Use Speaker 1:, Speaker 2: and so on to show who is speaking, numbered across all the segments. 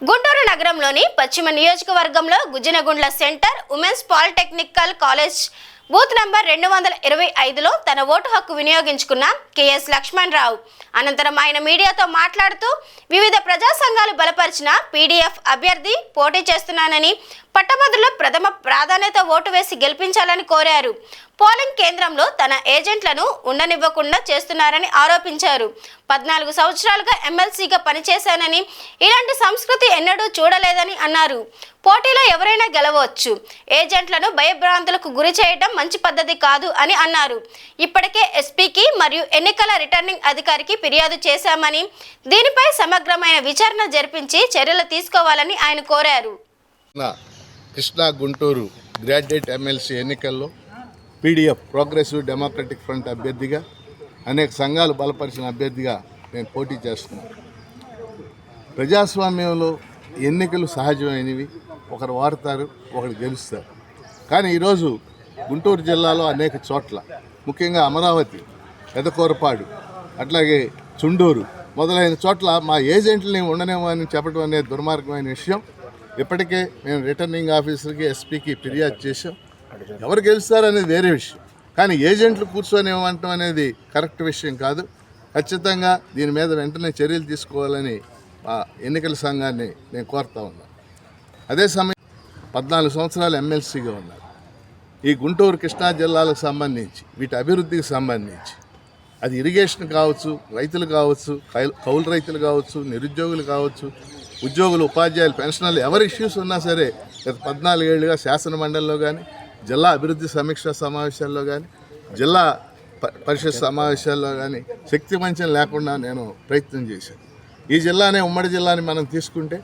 Speaker 1: గుంటూరు నగరంలోని పశ్చిమ నియోజకవర్గంలో Gujjanagundla centre women's polytechnical college booth number 225లో తన ఓటు హక్కు వినియోగించుకున్న కెఎస్ లక్ష్మణరావు అనంతరం ఆయన మీడియాతో మాట్లాడుతూ వివిధ ప్రజా సంఘాలు బలపరిచిన పీడీఎఫ్ అభ్యర్థి పోటీ చేస్తున్నానని పట్టభద్రుల ప్రథమ ప్రాధాన్యత ఓటు వేసి గెలిపించాలని కోరారు. పోలింగ్ కేంద్రంలో తన ఏజెంట్లను ఉండనివ్వకుండా చేస్తున్నారని ఆరోపించారు. 14 సంవత్సరాలుగా ఎమ్మెల్సీగా పనిచేశానని ఇలాంటి సంస్కృతి ఎన్నడూ చూడలేదని అన్నారు. పోటీలో ఎవరైనా గెలవచ్చు, ఏజెంట్లను భయభ్రాంతులకు గురి చేయడం మంచి పద్ధతి కాదు అని అన్నారు. ఇప్పటికే ఎస్పీకి మరియు ఎన్నికల రిటర్నింగ్ అధికారికి ఫిర్యాదు చేశామని దీనిపై సమగ్రమైన విచారణ జరిపించి చర్యలు తీసుకోవాలని ఆయన కోరారు.
Speaker 2: కృష్ణా గుంటూరు గ్రాడ్యుయేట్ ఎమ్మెల్సీ ఎన్నికల్లో పీడీఎఫ్ ప్రోగ్రెసివ్ డెమోక్రటిక్ ఫ్రంట్ అభ్యర్థిగా అనేక సంఘాలు బలపరిచిన అభ్యర్థిగా నేను పోటీ చేస్తున్నాను. ప్రజాస్వామ్యంలో ఎన్నికలు సహజమైనవి, ఒకరు వాడతారు, ఒకరు గెలుస్తారు. కానీ ఈరోజు గుంటూరు జిల్లాలో అనేక చోట్ల, ముఖ్యంగా అమరావతి, పెదకూరపాడు, అట్లాగే చుండూరు మొదలైన చోట్ల మా ఏజెంట్లని ఉండనేమని చెప్పడం అనేది దుర్మార్గమైన విషయం. ఇప్పటికే మేము రిటర్నింగ్ ఆఫీసర్కి, ఎస్పీకి ఫిర్యాదు చేసాం. ఎవరు గెలుస్తారనేది వేరే విషయం, కానీ ఏజెంట్లు కూర్చొని ఇవ్వటం అనేది కరెక్ట్ విషయం కాదు. ఖచ్చితంగా దీని మీద వెంటనే చర్యలు తీసుకోవాలని ఎన్నికల సంఘాన్ని నేను కోరుతా ఉన్నాను. అదే సమయం 14 సంవత్సరాలు ఎమ్మెల్సీగా ఉన్నారు. ఈ గుంటూరు కృష్ణా జిల్లాలకు సంబంధించి, వీటి అభివృద్ధికి సంబంధించి, అది ఇరిగేషన్ కావచ్చు, రైతులు కావచ్చు, కౌలు రైతులు కావచ్చు, నిరుద్యోగులు కావచ్చు, ఉద్యోగులు, ఉపాధ్యాయులు, పెన్షనర్లు, ఎవరి ఇష్యూస్ ఉన్నా సరే గత 14 ఏళ్ళుగా శాసన మండలిలో కానీ, జిల్లా అభివృద్ధి సమీక్షా సమావేశాల్లో కానీ, జిల్లా పరిషత్ సమావేశాల్లో కానీ శక్తివంచన లేకుండా నేను ప్రయత్నం చేశాను. ఈ జిల్లానే, ఉమ్మడి జిల్లాని మనం తీసుకుంటే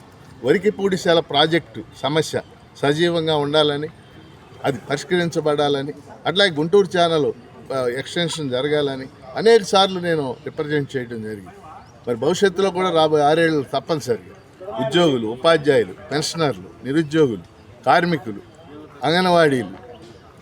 Speaker 2: వరికిపూడిశాల ప్రాజెక్టు సమస్య సజీవంగా ఉండాలని, అది పరిష్కరించబడాలని, అట్లాగే గుంటూరు ఛానల్ ఎక్స్టెన్షన్ జరగాలని అనేక సార్లు నేను రిప్రజెంట్ చేయడం జరిగింది. మరి భవిష్యత్తులో కూడా రాబోయే 6 ఏళ్ళు తప్పనిసరిగా ఉద్యోగులు, ఉపాధ్యాయులు, పెన్షనర్లు, నిరుద్యోగులు, కార్మికులు, అంగన్వాడీలు,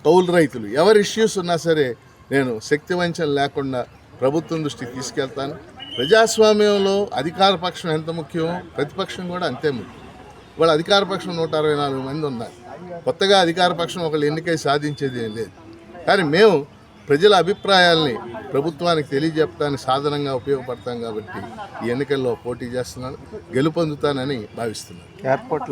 Speaker 2: కౌలు రైతులు, ఎవరి ఇష్యూస్ ఉన్నా సరే నేను శక్తివంచన లేకుండా ప్రభుత్వం దృష్టికి తీసుకెళ్తాను. ప్రజాస్వామ్యంలో అధికార పక్షం ఎంత ముఖ్యమో ప్రతిపక్షం కూడా అంతే ముఖ్యం. ఇవాళ అధికార పక్షం 164 మంది ఉన్నారు. కొత్తగా అధికార పక్షం ఒకళ్ళు ఎన్నికై సాధించేది ఏం లేదు. కానీ మేము ప్రజల అభిప్రాయాల్ని ప్రభుత్వానికి తెలియజెప్పడానికి సాధనంగా ఉపయోగపడతాం కాబట్టి ఈ ఎన్నికల్లో పోటీ చేస్తున్నాను, గెలుపొందుతానని భావిస్తున్నాను.
Speaker 3: ఎయిర్పోర్ట్లో